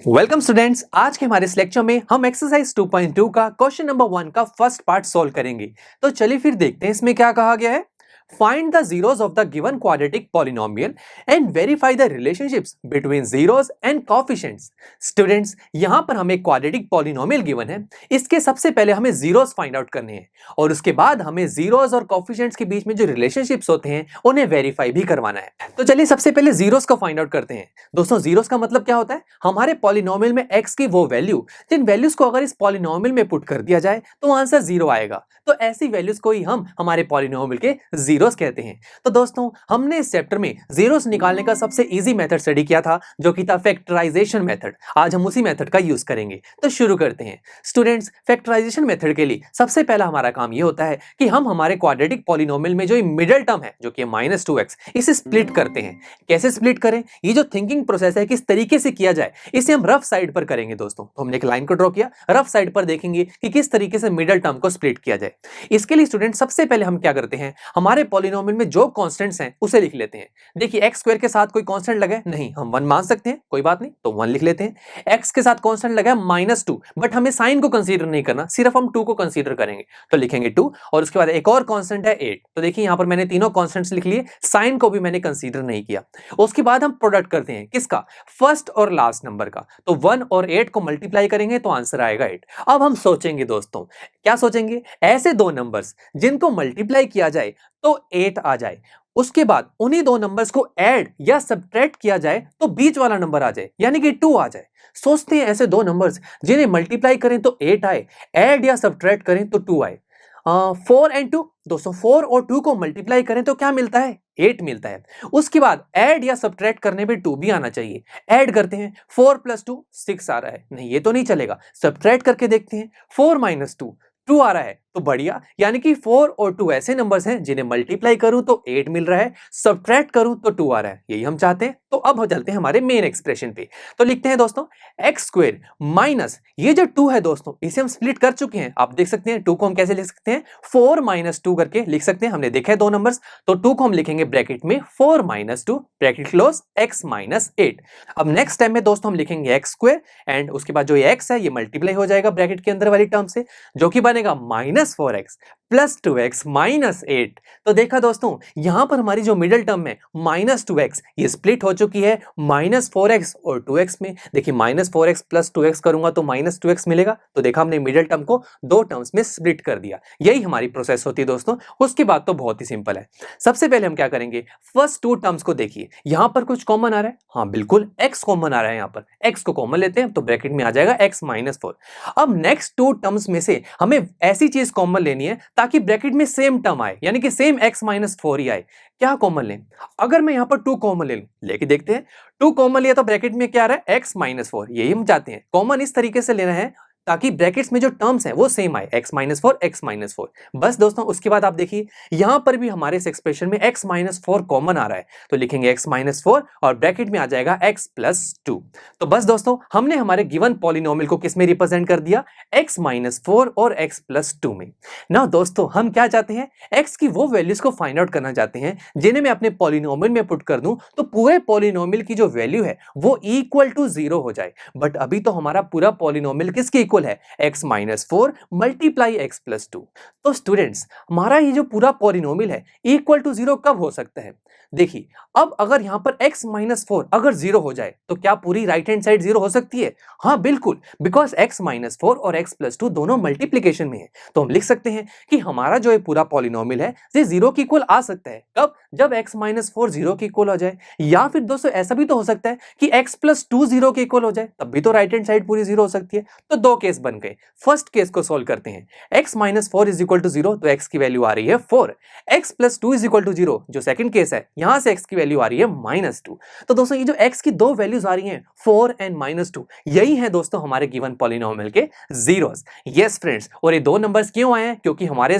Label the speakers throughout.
Speaker 1: Welcome students. आज के हमारे इस लेक्चर में हम एक्सरसाइज 2.2 का क्वेश्चन नंबर 1 का फर्स्ट पार्ट सॉल्व करेंगे। तो चलिए फिर देखते हैं इसमें क्या कहा गया है। Find the zeros of the given quadratic polynomial and verify the relationships between zeros and coefficients. Students, यहां पर हमें क्वाड्रेटिक पॉलिनोमियल गिवन है। इसके सबसे पहले हमें जीरोस फाइंड आउट करने हैं और उसके बाद हमें जीरोस और कोएफिशिएंट्स के बीच में जो रिलेशनशिप्स होते हैं उन्हें वेरीफाई भी करवाना है। तो चलिए सबसे पहले जीरोस को फाइंड आउट करते हैं। दोस्तों, जीरोस का मतलब क्या होता है? हमारे पॉलिनोमियल में x की वो वैल्यू जिन वैल्यूज को अगर इस पॉलिनोमियल में पुट कर दिया जाए तो आंसर जीरो आएगा। तो ऐसी वैल्यूज को ही हम हमारे पॉलिनोमियल के जीरोस कहते हैं। तो दोस्तों, हमने इस चैप्टर में जीरोस निकालने का सबसे इजी मेथड स्टडी किया था, जो कि था फैक्टराइजेशन मेथड। आज हम उसी मेथड का यूज करेंगे। तो शुरू करते हैं। स्टूडेंट्स, फैक्टराइजेशन मेथड के लिए सबसे पहला हमारा काम ये होता है कि हम हमारे क्वाड्रेटिक पॉलिनोमियल में जो मिडिल टर्म है, जो कि -2x, इसे स्प्लिट करते हैं। कैसे स्प्लिट करें? ये जो थिंकिंग प्रोसेस है किस तरीके से किया जाए, इसे हम रफ साइड पर करेंगे। दोस्तों, तो हमने एक लाइन को ड्रॉ किया, रफ साइड पर देखेंगे कि किस तरीके से मिडिल टर्म को स्प्लिट किया जाए। इसके लिए स्टूडेंट सबसे पहले हम क्या करते हैं, हमारे पॉलिनोमियल में जो कांस्टेंट्स हैं उसे लिख लेते हैं। देखिए, x स्क्वायर के साथ कोई कांस्टेंट लगा है नहीं, हम 1 मान सकते हैं, कोई बात नहीं, तो 1 लिख लेते हैं। x के साथ कांस्टेंट लगा है -2, बट हमें साइन को कंसीडर नहीं करना, सिर्फ हम 2 को कंसीडर करेंगे, तो लिखेंगे 2। और उसके बाद एक और कांस्टेंट है 8। तो देखिए यहां पर मैंने तीनों कांस्टेंट्स लिख लिए, साइन को भी मैंने कंसीडर नहीं किया। उसके बाद हम प्रोडक्ट करते हैं किसका? फर्स्ट और लास्ट नंबर का। तो 1 और 8 को मल्टीप्लाई करेंगे तो आंसर आएगा 8। अब हम सोचेंगे दोस्तों, क्या सोचेंगे? ऐसे दो नंबर्स जिनको मल्टीप्लाई किया जाए तो 8 आ जाए, उसके बाद उन्हीं दो नंबर्स को ऐड या सब्ट्रैक्ट किया जाए तो बीच वाला नंबर आ जाए, यानी कि 2 आ जाए। सोचते हैं ऐसे दो नंबर्स जिन्हें मल्टीप्लाई करें तो 8 आए, ऐड या सब्ट्रैक्ट करें तो 2 आए। 4 एंड 2, दोस्तों 4 और 2 को मल्टीप्लाई करें तो क्या मिलता है? 8 मिलता है। उसके बाद ऐड या सब्ट्रैक्ट करने में 2 भी आना चाहिए। ऐड करते हैं, 4 + 2 6 आ रहा है, नहीं ये तो नहीं चलेगा। सब्ट्रैक्ट करके देखते हैं, 4 - 2 2 आ रहा है, तो बढ़िया, यानी कि 4 और 2 ऐसे नंबर्स हैं जिन्हें मल्टीप्लाई करूं तो 8 मिल रहा है, सब्ट्रैक्ट करूं तो 2 आ रहा है, यही हम चाहते हैं। तो अब हम चलते हैं हमारे मेन एक्सप्रेशन पे। तो लिखते हैं दोस्तों, x स्क्वायर माइनस ये जो 2 है दोस्तों, इसे हम स्प्लिट कर चुके हैं। आप देख सकते हैं 2 को हम कैसे लिख सकते हैं, 4 - 2 करके लिख सकते हैं। हमने देखा है दो नंबर्स, तो 2 को हम लिखेंगे ब्रैकेट में 4 - 2 ब्रैकेट क्लोज x - 8। अब नेक्स्ट टाइम में दोस्तों हम लिखेंगे x स्क्वायर एंड उसके बाद जो ये x है ये मल्टीप्लाई हो जाएगा ब्रैकेट के अंदर वाली टर्म से, जो कि बनेगा -4x + 2x - 8। तो देखा दोस्तों, यहां पर हमारी जो मिडिल टर्म है -2x, ये स्प्लिट हो चुकी है -4x और 2x में। देखिए -4x + 2x करूंगा तो -2x मिलेगा। तो देखा, हमने मिडिल टर्म को दो टर्म्स में स्प्लिट कर दिया। यही हमारी प्रोसेस होती है दोस्तों। उसके बाद तो बहुत ही सिंपल है। सबसे पहले हम क्या करेंगे, फर्स्ट 2 टर्म्स को देखिए, यहां पर कुछ कॉमन आ रहा है। हाँ बिल्कुल, x कॉमन आ रहा है। यहां पर x को कॉमन लेते हैं तो ब्रैकेट में आ जाएगा x - 4। अब नेक्स्ट 2 टर्म्स में से हमें ऐसी चीज कॉमन लेनी है ताकि ब्रैकेट में सेम टर्म आए, यानी कि सेम x - 4 ही आए। क्या कॉमन लें? अगर मैं यहां पर 2 कॉमन ले लूं, लेके देखते हैं। 2 कॉमन लिया तो ब्रैकेट में क्या आ रहा है, x - 4, यही हम चाहते हैं। कॉमन इस तरीके से लेना है ताकि ब्रैकेट्स में जो टर्म्स हैं वो सेम आए, x - 4 x - 4। बस दोस्तों, उसके बाद आप देखिए यहां पर भी हमारे इस एक्सप्रेशन में x - 4 कॉमन आ रहा है, तो लिखेंगे x - 4 और ब्रैकेट में आ जाएगा x + 2। तो बस दोस्तों, हमने हमारे गिवन पॉलिनोमियल को किस में रिप्रेजेंट कर दिया, x - 4 और x + 2 में। नाउ दोस्तों, हम क्या चाहते हैं, x की वो वैल्यूज को फाइंड आउट करना चाहते हैं जिन्हें मैं अपने पॉलिनोमियल में पुट कर दूं तो पूरे पॉलिनोमियल की जो वैल्यू है वो इक्वल टू 0 हो जाए। बट अभी तो हमारा पूरा पॉलिनोमियल किसके इक्वल है, x - 4 × x + 2। तो स्टूडेंट्स, हमारा ये जो पूरा पॉलिनोमियल है इक्वल टू 0 कब हो सकता है? देखिए, अब अगर यहां पर x - 4 अगर 0 हो जाए तो क्या पूरी राइट हैंड साइड 0 हो सकती है? हाँ बिल्कुल, बिकॉज x - 4 और x + 2 दोनों मल्टीप्लीकेशन में है। तो हम लिख सकते हैं कि हमारा जो ये पूरा पॉलिनोमियल है ये 0 के इक्वल आ सकता है। कब? जब x - 4 0 के इक्वल हो जाए। या फिर दोस्तों ऐसा भी तो हो सकता है कि x + 2 0 के इक्वल हो जाए, तब भी तो राइट हैंड साइड पूरी 0 हो सकती है। तो दो केस बन गए। फर्स्ट केस को सोल्व करते हैं। x - 4 = 0, तो x की वैल्यू आ रही है 4। x + 2 = 0, जो सेकंड केस है, यहां से x की वैल्यू आ रही है -2। तो दोस्तों, ये जो x की दो वैल्यूज आ रही हैं 4 एंड -2, यही है दोस्तों हमारे गिवन पॉलिनोमियल के जीरोस। यस फ्रेंड्स, और ये दो नंबर्स क्यों आए हैं? क्योंकि हमारे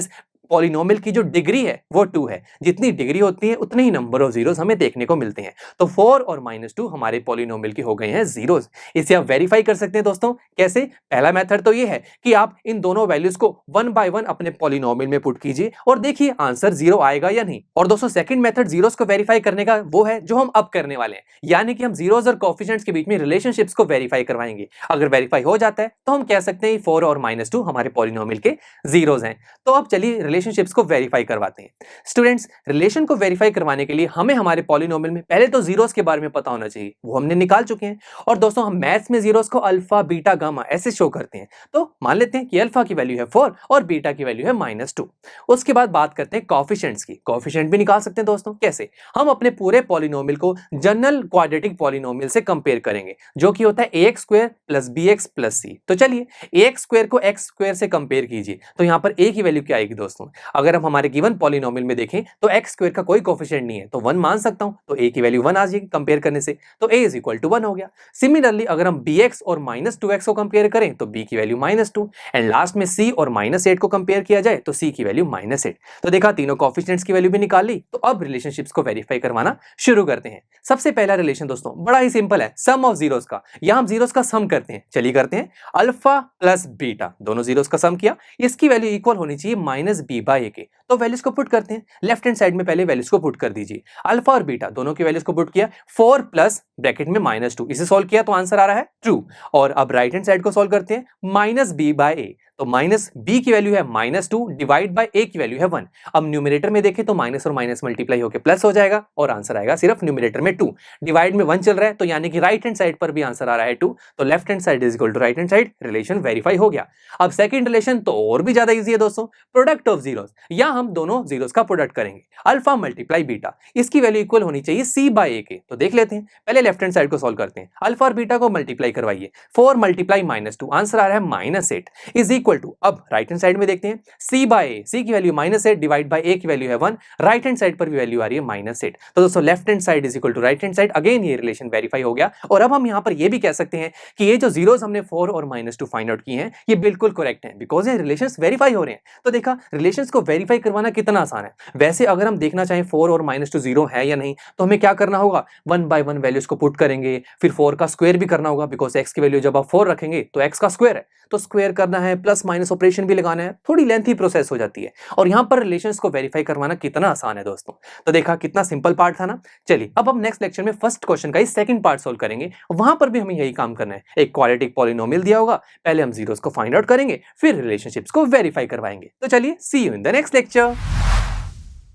Speaker 1: पॉलिनोमियल की जो डिग्री है वो 2 है। जितनी डिग्री होती है उतने ही नंबर ऑफ जीरोस हमें देखने को मिलते हैं। तो 4 और -2 हमारे पॉलिनोमियल के हो गए हैं जीरोस। इसे आप वेरीफाई कर सकते हैं दोस्तों। कैसे? पहला मेथड तो ये है कि आप इन दोनों वैल्यूज को 1 बाय 1 अपने पॉलिनोमियल में पुट कीजिए और देखिए आंसर 0 आएगा या नहीं। और दोस्तों सेकंड मेथड जीरोस को वेरीफाई करने का वो है जो हम अब करने वाले हैं, यानी कि हम जीरोस और कोएफिशिएंट्स के बीच में रिलेशनशिप्स को वेरीफाई करवाएंगे। अगर वेरीफाई हो जाता है तो हम कह सकते हैं 4 और -2 हमारे पॉलिनोमियल के जीरोस हैं। तो अब चलिए रिलेशनशिप्स को वेरीफाई करवाते हैं। स्टूडेंट्स, रिलेशन को वेरीफाई करवाने के लिए हमें हमारे पॉलिनोमियल में पहले तो जीरोस के बारे में पता होना चाहिए, वो हमने निकाल चुके हैं। और दोस्तों हम मैथ्स में जीरोस को अल्फा, बीटा, गामा ऐसे शो करते हैं। तो मान लेते हैं कि अल्फा की वैल्यू है 4 और बीटा की वैल्यू है -2। उसके बाद बात करते हैं कोएफिशिएंट्स की। कोएफिशिएंट भी निकाल सकते हैं दोस्तों। कैसे? हम अपने पूरे पॉलिनोमियल को जनरल क्वाड्रेटिक पॉलिनोमियल से कंपेयर करेंगे, जो कि होता है ax square plus bx plus c। तो चलिए ax स्क्वायर को x स्क्वायर से कंपेयर कीजिए। तो यहां पर a की वैल्यू क्या आएगी दोस्तों? अगर हम हमारे गिवन पॉलिनोमियल में देखें तो x स्क्वायर का कोई कोएफिशिएंट नहीं है, तो 1 मान सकता हूं। तो a की वैल्यू 1 आ जाएगी कंपेयर करने से, तो a इज इक्वल टू 1 हो गया। सिमिलरली अगर हम bx और -2x को कंपेयर करें तो b की वैल्यू -2 एंड लास्ट में c और -8 को कंपेयर किया जाए तो c की वैल्यू -8। तो देखा, तीनों कोएफिशिएंट्स की वैल्यू भी निकाल ली। तो अब रिलेशनशिप्स को वेरीफाई करवाना शुरू करते हैं। सबसे पहला रिलेशन दोस्तों बड़ा ही सिंपल है, सम ऑफ जीरोस का। यहां हम जीरोस का सम करते हैं। चलिए करते हैं। अल्फा प्लस बीटा, दोनों जीरोस का सम किया। इसकी वैल्यू इक्वल होनी चाहिए -b/a के। तो वैल्यूज को पुट करते हैं। लेफ्ट हैंड साइड में पहले वैल्यूज को पुट कर दीजिए। अल्फा और बीटा दोनों की वैल्यूज को पुट किया। 4 प्लस ब्रैकेट में -2, इसे सॉल्व किया तो आंसर आ रहा है ट्रू। और अब राइट हैंड साइड को सॉल्व करते हैं। -b/a, तो -b की वैल्यू है -2 डिवाइड बाय a की वैल्यू है 1। अब न्यूमरेटर में देखें तो माइनस और माइनस मल्टीप्लाई होकर प्लस हो जाएगा और आंसर आएगा सिर्फ न्यूमरेटर में 2। डिवाइड में 1 चल रहा है, तो यानी कि राइट हैंड साइड पर भी आंसर आ रहा है 2। तो left hand side is equal to right hand side. Relation verify हो गया। अब सेकंड रिलेशन तो और भी ज्यादा इजी है दोस्तों, प्रोडक्ट ऑफ जीरोस। यहां हम दोनों जीरोस का प्रोडक्ट करेंगे। अल्फा मल्टीप्लाई बीटा, इसकी वैल्यू इक्वल होनी चाहिए c/a के। तो देख लेते हैं, पहले लेफ्ट हैंड साइड को सॉल्व करते हैं। अल्फा और बीटा को मल्टीप्लाई करवाइए। 4 मल्टीप्लाई -2, आंसर आ रहा है -8 इज इक्वल टू, अब राइट हैंड साइड में देखते हैं, c/a, c की वैल्यू -8 डिवाइड बाय a की वैल्यू है 1। राइट हैंड साइड पर भी वैल्यू आ रही है -8। तो दोस्तों left hand side is equal to right hand side. Again ये रिलेशन वेरीफाई हो गया। और अब हम यहां पर ये भी कह सकते हैं कि ये जो जीरोस हमने 4 और -2 फाइंड आउट किए हैं ये बिल्कुल करेक्ट हैं, बिकॉज ये रिलेशंस वेरीफाई हो रहे हैं। तो देखा, रिलेशंस को वेरीफाई करवाना कितना आसान है। वैसे अगर हम देखना चाहें 4 और -2 0 है या नहीं, तो हमें क्या करना होगा, 1 बाय 1 वैल्यूज को पुट करेंगे, फिर 4 का स्क्वायर भी करना होगा, बिकॉज x की वैल्यू जब आप 4 रखेंगे तो x का स्क्वायर है, तो स्क्वायर करना है, प्लस माइनस ऑपरेशन भी लगाना है, थोड़ी लेंथी प्रोसेस हो जाती है। और यहां पर रिलेशंस को वेरीफाई करवाना कितना आसान है दोस्तों। तो देखा, कितना सिंपल पार्ट था ना। चलिए अब हम नेक्स्ट लेक्चर में फर्स्ट क्वेश्चन का ही सेकंड पार्ट सोल्व करेंगे। वहां पर भी हमें यही काम करना है। एक क्वाड्रेटिक पॉलिनोमियल दिया होगा, पहले हम जीरोस को फाइंड आउट करेंगे, फिर रिलेशनशिप्स को वेरीफाई करवाएंगे। तो चलिए, see you in the next lecture.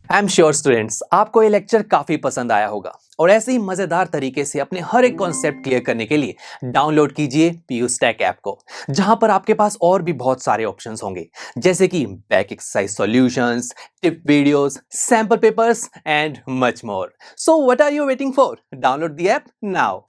Speaker 1: I am sure students, आपको ये लेक्चर काफी पसंद आया होगा और ऐसे ही मजेदार तरीके से अपने हर एक कॉन्सेप्ट क्लियर करने के लिए डाउनलोड कीजिए PU Stack ऐप को, जहां पर आपके पास और भी बहुत सारे ऑप्शंस होंगे, जैसे कि back exercise solutions, tip videos, sample papers and much more. So what are you waiting for? Download the app now.